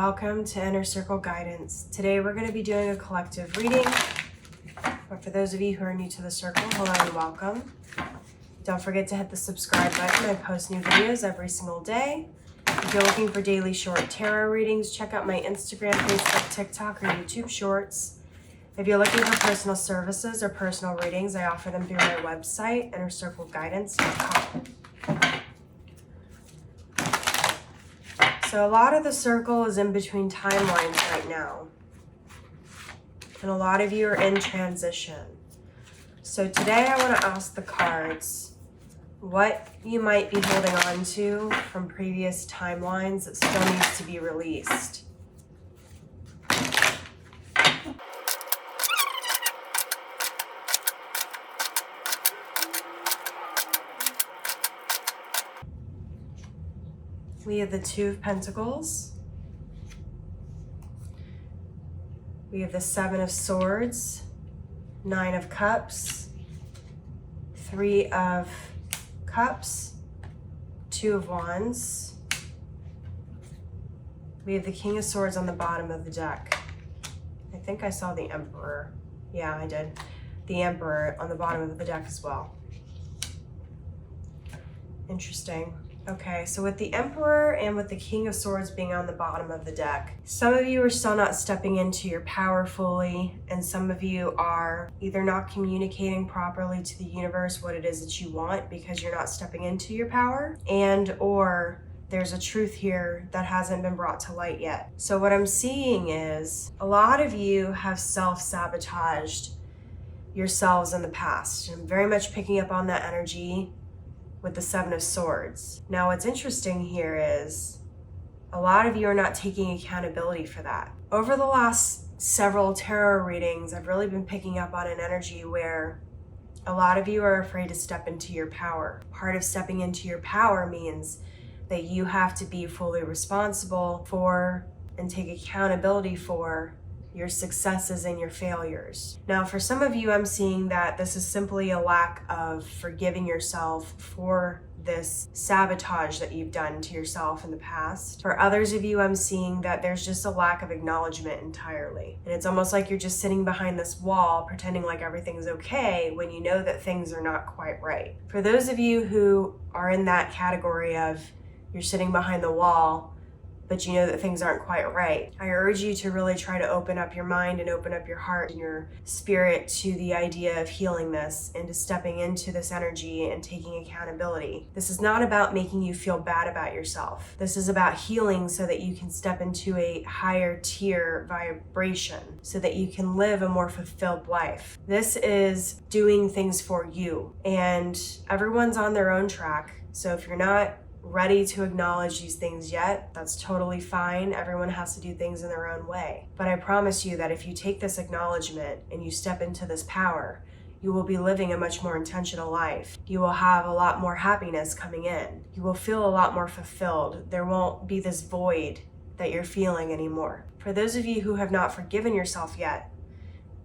Welcome to Inner Circle Guidance. Today we're going to be doing a collective reading. But for those of you who are new to the circle, hello and welcome. Don't forget to hit the subscribe button. I post new videos every single day. If you're looking for daily short tarot readings, check out my Instagram, Facebook, TikTok, or YouTube shorts. If you're looking for personal services or personal readings, I offer them through my website, innercircleguidance.com. So a lot of the circle is in between timelines right now. And a lot of you are in transition. So today I want to ask the cards what you might be holding on to from previous timelines that still needs to be released. We have the Two of Pentacles. We have the Seven of Swords, Nine of Cups, Three of Cups, Two of Wands. We have the King of Swords on the bottom of the deck. I think I saw the Emperor. Yeah, I did. The Emperor on the bottom of the deck as well. Interesting. Okay, so with the Emperor and with the King of Swords being on the bottom of the deck, some of you are still not stepping into your power fully, and some of you are either not communicating properly to the universe what it is that you want because you're not stepping into your power, and or there's a truth here that hasn't been brought to light yet. So what I'm seeing is a lot of you have self-sabotaged yourselves in the past. I'm very much picking up on that energy with the Seven of Swords. Now what's interesting here is a lot of you are not taking accountability for that. Over the last several tarot readings, I've really been picking up on an energy where a lot of you are afraid to step into your power. Part of stepping into your power means that you have to be fully responsible for and take accountability for your successes and your failures. Now, for some of you, I'm seeing that this is simply a lack of forgiving yourself for this sabotage that you've done to yourself in the past. For others of you, I'm seeing that there's just a lack of acknowledgement entirely. And it's almost like you're just sitting behind this wall pretending like everything's okay when you know that things are not quite right. For those of you who are in that category of you're sitting behind the wall but you know that things aren't quite right, I urge you to really try to open up your mind and open up your heart and your spirit to the idea of healing this and to stepping into this energy and taking accountability. This is not about making you feel bad about yourself. This is about healing so that you can step into a higher tier vibration so that you can live a more fulfilled life. This is doing things for you, and everyone's on their own track. So if you're not ready to acknowledge these things yet, that's totally fine. Everyone has to do things in their own way. But I promise you that if you take this acknowledgement and you step into this power, you will be living a much more intentional life. You will have a lot more happiness coming in. You will feel a lot more fulfilled. There won't be this void that you're feeling anymore. For those of you who have not forgiven yourself yet,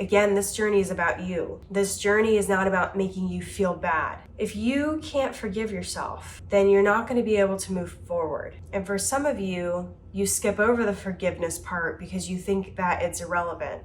again, this journey is about you. This journey is not about making you feel bad. If you can't forgive yourself, then you're not going to be able to move forward. And for some of you, you skip over the forgiveness part because you think that it's irrelevant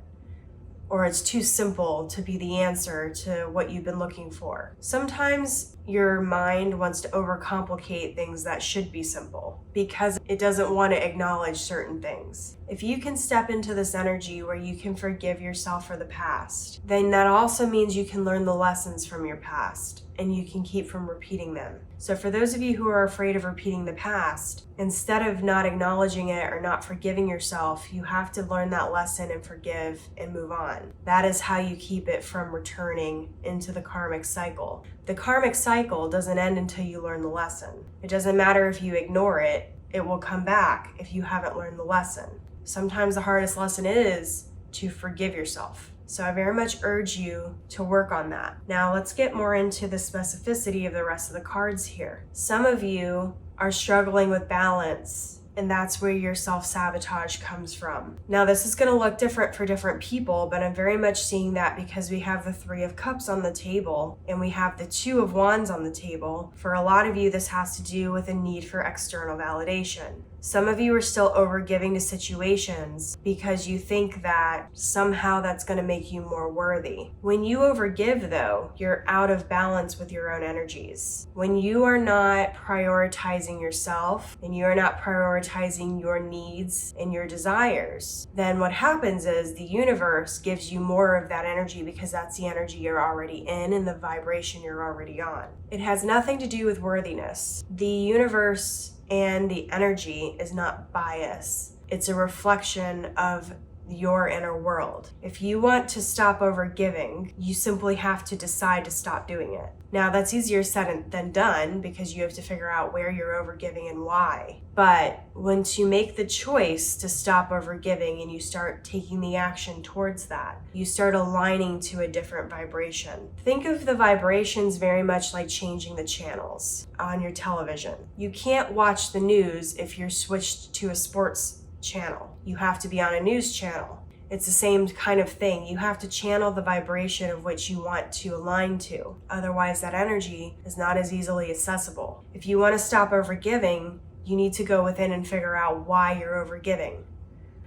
or it's too simple to be the answer to what you've been looking for. Sometimes your mind wants to overcomplicate things that should be simple because it doesn't want to acknowledge certain things. If you can step into this energy where you can forgive yourself for the past, then that also means you can learn the lessons from your past and you can keep from repeating them. So for those of you who are afraid of repeating the past, instead of not acknowledging it or not forgiving yourself, you have to learn that lesson and forgive and move on. That is how you keep it from returning into the karmic cycle. The karmic cycle doesn't end until you learn the lesson. It doesn't matter if you ignore it, it will come back if you haven't learned the lesson. Sometimes the hardest lesson is to forgive yourself. So I very much urge you to work on that. Now let's get more into the specificity of the rest of the cards here. Some of you are struggling with balance And that's where your self-sabotage comes from. Now, this is going to look different for different people, but I'm very much seeing that because we have the 3 of Cups on the table and we have the 2 of Wands on the table. For a lot of you, this has to do with a need for external validation. Some of you are still overgiving to situations because you think that somehow that's going to make you more worthy. When you overgive, though, you're out of balance with your own energies. When you are not prioritizing yourself and you are not prioritizing your needs and your desires, then what happens is the universe gives you more of that energy because that's the energy you're already in and the vibration you're already on. It has nothing to do with worthiness. The universe and the energy is not bias. It's a reflection of your inner world. If you want to stop overgiving, you simply have to decide to stop doing it. Now, that's easier said than done because you have to figure out where you're overgiving and why. But once you make the choice to stop overgiving and you start taking the action towards that, you start aligning to a different vibration. Think of the vibrations very much like changing the channels on your television. You can't watch the news if you're switched to a sports channel. You have to be on a news channel. It's the same kind of thing. You have to channel the vibration of which you want to align to. Otherwise, that energy is not as easily accessible. If you want to stop overgiving, you need to go within and figure out why you're overgiving.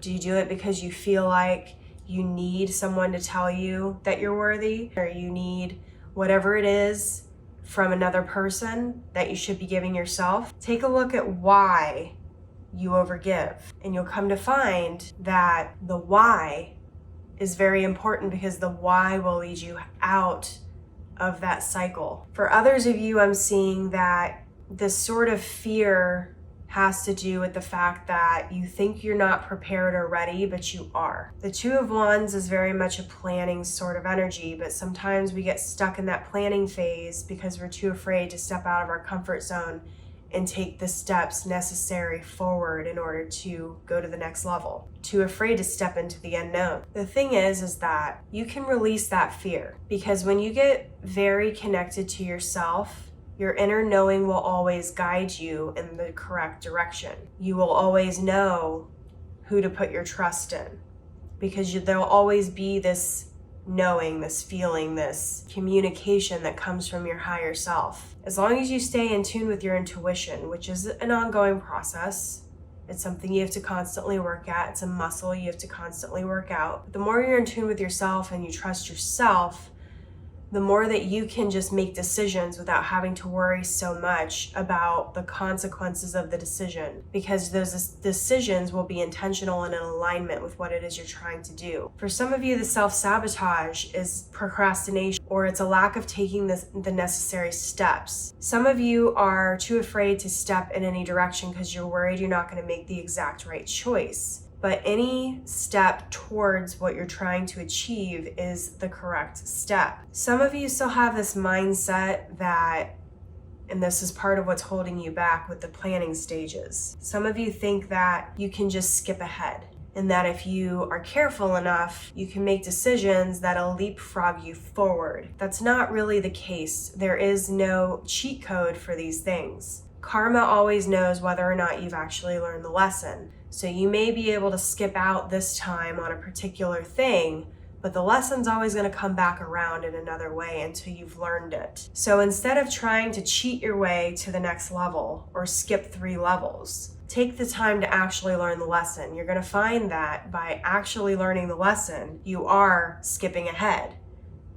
Do you do it because you feel like you need someone to tell you that you're worthy, or you need whatever it is from another person that you should be giving yourself? Take a look at why you overgive, and you'll come to find that the why is very important because the why will lead you out of that cycle. For others of you, I'm seeing that this sort of fear has to do with the fact that you think you're not prepared or ready, but you are. The 2 of Wands is very much a planning sort of energy, but sometimes we get stuck in that planning phase because we're too afraid to step out of our comfort zone and take the steps necessary forward in order to go to the next level. Too afraid to step into the unknown. The thing is that you can release that fear, because when you get very connected to yourself, your inner knowing will always guide you in the correct direction. You will always know who to put your trust in, because there'll always be this knowing, this feeling, this communication that comes from your higher self. As long as you stay in tune with your intuition, which is an ongoing process, it's something you have to constantly work at. It's a muscle you have to constantly work out. But the more you're in tune with yourself and you trust yourself, the more that you can just make decisions without having to worry so much about the consequences of the decision, because those decisions will be intentional and in alignment with what it is you're trying to do. For some of you, the self-sabotage is procrastination, or it's a lack of taking the necessary steps. Some of you are too afraid to step in any direction because you're worried you're not going to make the exact right choice. But any step towards what you're trying to achieve is the correct step. Some of you still have this mindset that, and this is part of what's holding you back with the planning stages. Some of you think that you can just skip ahead, and that if you are careful enough, you can make decisions that'll leapfrog you forward. That's not really the case. There is no cheat code for these things. Karma always knows whether or not you've actually learned the lesson. So you may be able to skip out this time on a particular thing, but the lesson's always going to come back around in another way until you've learned it. So instead of trying to cheat your way to the next level or skip 3 levels, take the time to actually learn the lesson. You're going to find that by actually learning the lesson, you are skipping ahead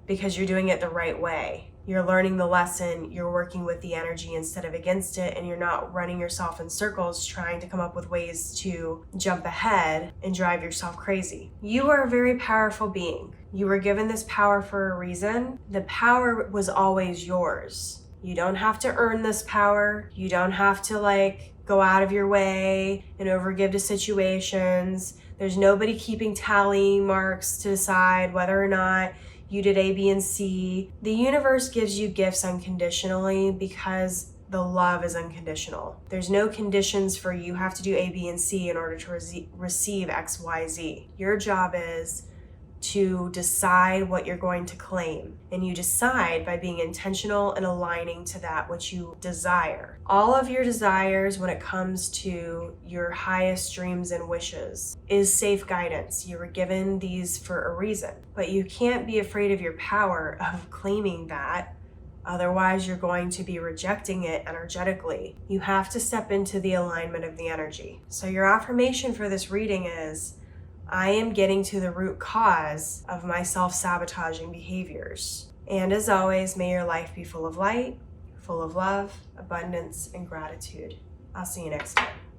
because you're doing it the right way. You're learning the lesson, you're working with the energy instead of against it, and you're not running yourself in circles trying to come up with ways to jump ahead and drive yourself crazy. You are a very powerful being. You were given this power for a reason. The power was always yours. You don't have to earn this power. You don't have to go out of your way and overgive to situations. There's nobody keeping tally marks to decide whether or not you did A, B, and C. The universe gives you gifts unconditionally because the love is unconditional. There's no conditions for you have to do A, B, and C in order to receive X, Y, Z. Your job is to decide what you're going to claim. And you decide by being intentional and aligning to that which you desire. All of your desires when it comes to your highest dreams and wishes is safe guidance. You were given these for a reason, but you can't be afraid of your power of claiming that. Otherwise, you're going to be rejecting it energetically. You have to step into the alignment of the energy. So your affirmation for this reading is, I am getting to the root cause of my self-sabotaging behaviors. And as always, may your life be full of light, full of love, abundance, and gratitude. I'll see you next time.